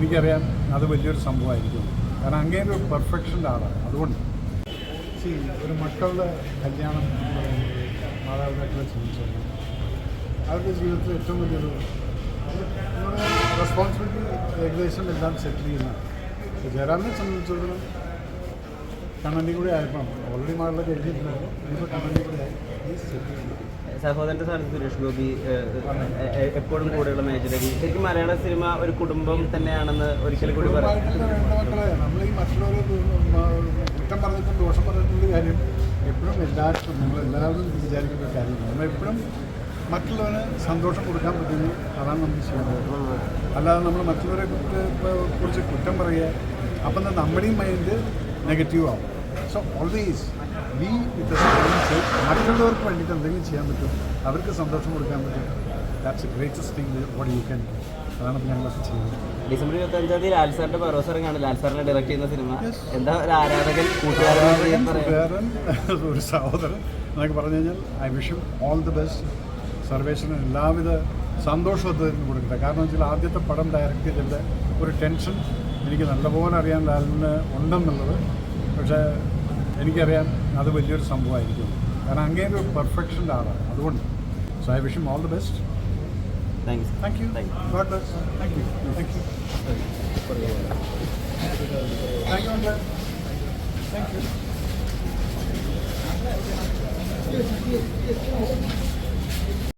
എനിക്കറിയാം അത് വലിയൊരു സംഭവമായിരിക്കും. കാരണം അങ്ങേയൊരു പെർഫെക്ഷൻ്റെ ആളാണ്. അതുകൊണ്ട് ഒരു മക്കളുടെ കല്യാണം മാതാപിതാക്കളെ ചിന്തിച്ചാൽ അവരുടെ ജീവിതത്തിൽ ഏറ്റവും വലിയൊരു റെസ്പോൺസിബിലിറ്റി ഏകദേശം എല്ലാം സെറ്റിൽ ചെയ്യുന്നതാണ്. ജയറാമിനെ സംബന്ധിച്ചിടത്തോളം കണ്ണൻ്റെ കൂടെ ആയപ്പം ഓൾറെഡി മകളിലൊക്കെ എഴുതിയിട്ടുണ്ടായിരുന്നു. ഇപ്പോൾ കണ്ണൻ്റെ കൂടെ ആയി സെറ്റിൽ ചെയ്യുന്നത്. സഹോദരൻ്റെ സ്ഥാനത്ത് സുരേഷ് ഗോപി എപ്പോഴും കൂടെയുള്ള മേജരവി ശരിക്കും മലയാള സിനിമ ഒരു കുടുംബം തന്നെയാണെന്ന് ഒരിക്കലും കൂടി പറയാം. നമ്മൾ ഈ മറ്റുള്ളവരെ കുറ്റം പറഞ്ഞിട്ടും ദോഷം പറഞ്ഞിട്ടുള്ള കാര്യം എപ്പോഴും എല്ലാവർക്കും നമ്മളെല്ലാവരും വിചാരിക്കുന്ന ഒരു കാര്യമാണ്. നമ്മളെപ്പോഴും മറ്റുള്ളവന് സന്തോഷം കൊടുക്കാൻ പറ്റുന്നു, അതാണ് നമുക്ക് ചെയ്യേണ്ടത്. അല്ലാതെ നമ്മൾ മറ്റുള്ളവരെ കുറിച്ച് കുറ്റം പറയുക, അപ്പം നമ്മുടെയും മൈൻഡ് നെഗറ്റീവ് ആവും. സോ ഓൾവേസ് ബി വിത്ത് മറ്റുള്ളവർക്ക് വേണ്ടിയിട്ട് എന്തെങ്കിലും ചെയ്യാൻ പറ്റും, അവർക്ക് സന്തോഷം കൊടുക്കാൻ പറ്റും. That's A greatest thing what you can. അതാണ് ഞങ്ങളൊക്കെ ചെയ്യുന്നത്. ഡിസംബർ 25 ലാൽ സാറിന്റെ പരോസ് ഇറങ്ങാണ്. ലാൽ സാറിനെ ഡയറക്റ്റ് ചെയ്യുന്ന സിനിമ. എന്താ ഒരു ആരാധകൻ കൂട്ടുകാരൻ ഒരു സഹോദരൻ എന്നൊക്കെ പറഞ്ഞു കഴിഞ്ഞാൽ I wish you all the best. സർവേശ്വരന് എല്ലാവിധ സന്തോഷവും കൊടുക്കട്ടെ. കാരണം വെച്ചാൽ ആദ്യത്തെ പടം ഡയറക്റ്റ് ചെയ്തതിൻ്റെ ഒരു ടെൻഷൻ എനിക്ക് നല്ലപോലെ അറിയാൻ ലാലിന് ഉണ്ടെന്നുള്ളത്. പക്ഷേ എനിക്കറിയാം അത് വലിയൊരു സംഭവമായിരിക്കും. കാരണം അങ്ങേയൊരു പെർഫെക്ഷൻ്റെ ആളാണ്. അതുകൊണ്ട് so I wish you all the best. Thank you. God bless. Thank you. Thank you. Thank you. Thank you.